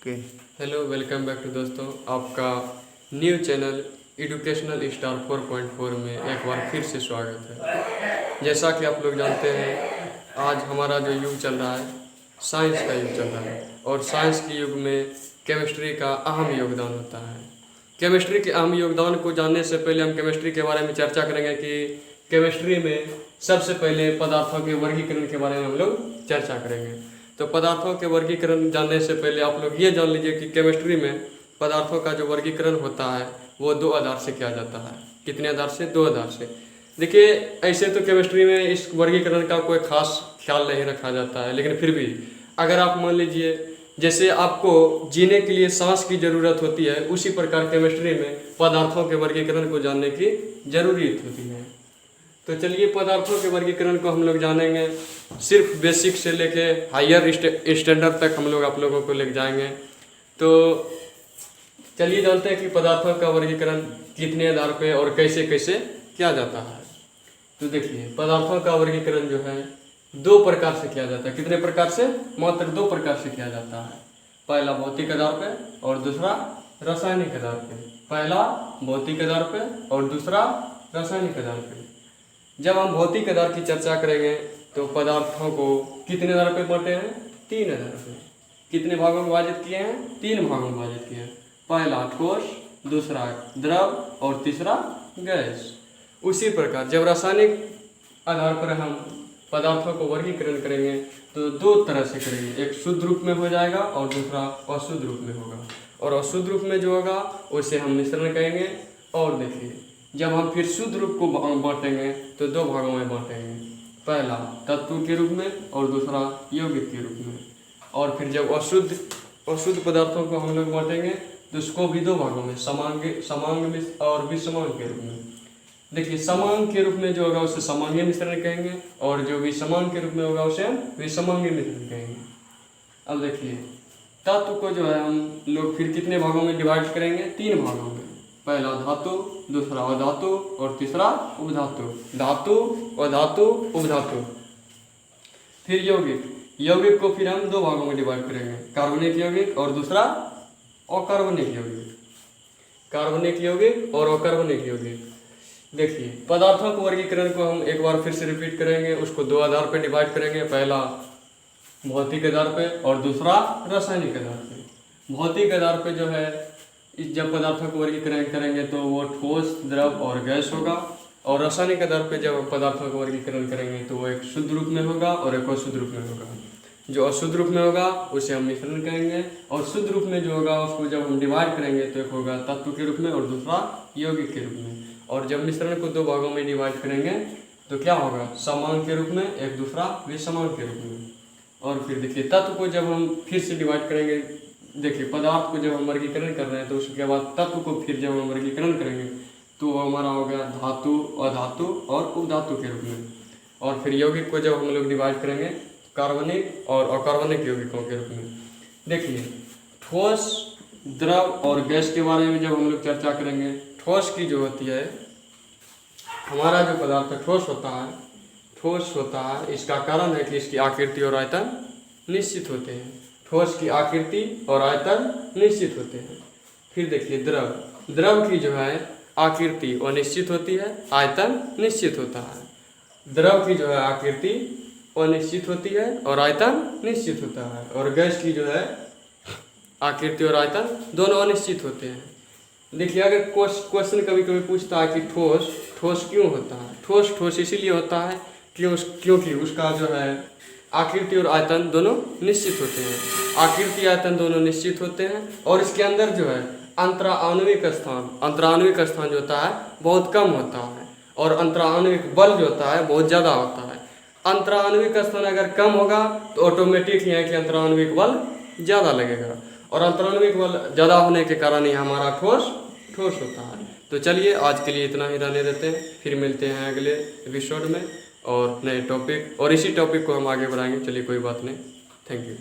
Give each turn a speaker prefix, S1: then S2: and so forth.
S1: Okay.
S2: Hello, welcome back to दोस्तों, आपका new channel educational star 4.4 में एक बार फिर से स्वागत है। जैसा कि आप लोग जानते हैं, आज हमारा जो युग चल रहा है साइंस का युग चल रहा है और साइंस के युग में केमिस्ट्री का अहम योगदान होता है। केमिस्ट्री के अहम योगदान को जानने से पहले हम केमिस्ट्री के बारे में चर्चा करेंगे कि केमिस्ट्री में सबसे पहले पदार्थों के वर्गीकरण के बारे में हम लोग चर्चा करेंगे। तो पदार्थों के वर्गीकरण जानने से पहले आप लोग ये जान लीजिए कि केमिस्ट्री में पदार्थों का जो वर्गीकरण होता है वो दो आधार से किया जाता है। कितने आधार से? दो आधार से। देखिए, ऐसे तो केमिस्ट्री में इस वर्गीकरण का कोई खास ख्याल नहीं रखा जाता है, लेकिन फिर भी अगर आप मान लीजिए जैसे आपको जीने के लिए सांस की ज़रूरत होती है, उसी प्रकार केमिस्ट्री में पदार्थों के वर्गीकरण को जानने की ज़रूरत होती है। तो चलिए, पदार्थों के वर्गीकरण को हम लोग जानेंगे। सिर्फ बेसिक से लेके हायर स्टैंडर्ड तक हम लोग आप लोगों को लेके जाएंगे। तो चलिए जानते हैं कि पदार्थों का वर्गीकरण कितने आधार पे और कैसे कैसे किया जाता है। तो देखिए, पदार्थों का वर्गीकरण जो है दो प्रकार से किया जाता है। कितने प्रकार से? मात्र दो प्रकार से किया जाता है। पहला भौतिक आधार पे और दूसरा रासायनिक आधार पे। पहला भौतिक आधार पे और दूसरा रासायनिक आधार पे। जब हम भौतिक आधार की चर्चा करेंगे तो पदार्थों को कितने आधार पे बांटे हैं? तीन आधार पे। कितने भागों में विभाजित किए हैं? तीन भागों में विभाजित किए हैं। पहला ठोस, दूसरा द्रव और तीसरा गैस। उसी प्रकार जब रासायनिक आधार पर हम पदार्थों को वर्गीकरण करेंगे तो दो तरह से करेंगे। एक शुद्ध रूप में हो जाएगा और दूसरा अशुद्ध रूप में होगा। और अशुद्ध रूप में जो होगा उसे हम मिश्रण कहेंगे। और देखिए, जब हम फिर शुद्ध रूप को बांटेंगे तो दो भागों में बांटेंगे। पहला तत्व के रूप में और दूसरा यौगिक के रूप में। और फिर जब अशुद्ध पदार्थों को हम लोग बांटेंगे तो उसको भी दो भागों में, समांग और विषमांग के रूप में। देखिए, समांग के रूप में जो होगा उसे समांगीय मिश्रण कहेंगे और जो विषमांग के रूप में होगा उसे विषमांगीय मिश्रण कहेंगे। अब देखिए, तत्व को जो है हम लोग फिर कितने भागों में डिवाइड करेंगे? तीन भागों में। पहला धातु, दूसरा अधातु और तीसरा उपधातु। धातु, अधातु, उपधातु। फिर यौगिक को फिर हम दो भागों में डिवाइड करेंगे। कार्बनिक यौगिक और दूसरा अकार्बनिक यौगिक। कार्बनिक यौगिक और अकार्बनिक यौगिक। देखिए, पदार्थों के वर्गीकरण को हम एक बार फिर से रिपीट करेंगे। उसको दो आधार पर डिवाइड करेंगे। पहला भौतिक आधार पे और दूसरा रासायनिक आधार पे। भौतिक आधार पे जो है जब पदार्थों को वर्गीकरण करेंगे तो वो ठोस, द्रव और गैस होगा। और रासायनिक आधार पे जब हम पदार्थों का वर्गीकरण करेंगे तो वो एक शुद्ध रूप में होगा और एक अशुद्ध रूप में होगा। जो अशुद्ध रूप में होगा उसे हम मिश्रण कहेंगे और शुद्ध रूप में जो होगा उसको जब हम डिवाइड करेंगे तो एक होगा तत्व के रूप में और दूसरा यौगिक के रूप में। और जब मिश्रण को दो भागों में डिवाइड करेंगे तो क्या होगा? समांग के रूप में, एक दूसरा विषमांग के रूप में। और फिर देखिए, तत्व को जब हम फिर से डिवाइड करेंगे, देखिए पदार्थ को जब हम वर्गीकरण कर रहे हैं तो उसके बाद तत्व को फिर जब हम वर्गीकरण करेंगे तो हमारा हो गया धातु, अधातु और उपधातु के रूप में। और फिर यौगिक को जब हम लोग डिवाइड करेंगे कार्बनिक और अकार्बनिक यौगिकों के रूप में। देखिए, ठोस, द्रव और गैस के बारे में जब हम लोग चर्चा करेंगे, ठोस की जो होती है, हमारा जो पदार्थ ठोस होता है, इसका कारण है कि इसकी आकृति और आयतन निश्चित होते हैं। ठोस की आकृति और आयतन निश्चित होते हैं। फिर देखिए, द्रव की जो है आकृति अनिश्चित होती है, आयतन निश्चित होता है। द्रव की जो है आकृति अनिश्चित होती है और आयतन निश्चित होता है। और गैस की जो है आकृति और आयतन दोनों अनिश्चित होते हैं। देखिए, अगर क्वेश्चन कभी कभी पूछता है कि ठोस क्यों होता है? ठोस इसीलिए होता है क्योंकि उसका जो है आकृति और आयतन दोनों निश्चित होते हैं। आकृति, आयतन दोनों निश्चित होते हैं और इसके अंदर जो है अंतराण्विक स्थान जो होता है बहुत कम होता है और अंतराण्विक बल जो होता है बहुत ज़्यादा होता है। अंतराण्विक स्थान अगर कम होगा तो ऑटोमेटिक ही है कि अंतराण्विक बल ज़्यादा लगेगा और अंतराण्विक बल ज़्यादा होने के कारण ही हमारा ठोस होता है। तो चलिए, आज के लिए इतना ही रहने देते हैं। फिर मिलते हैं अगले एपिसोड में और नए टॉपिक, और इसी टॉपिक को हम आगे बढ़ाएंगे। चलिए, कोई बात नहीं। Thank you.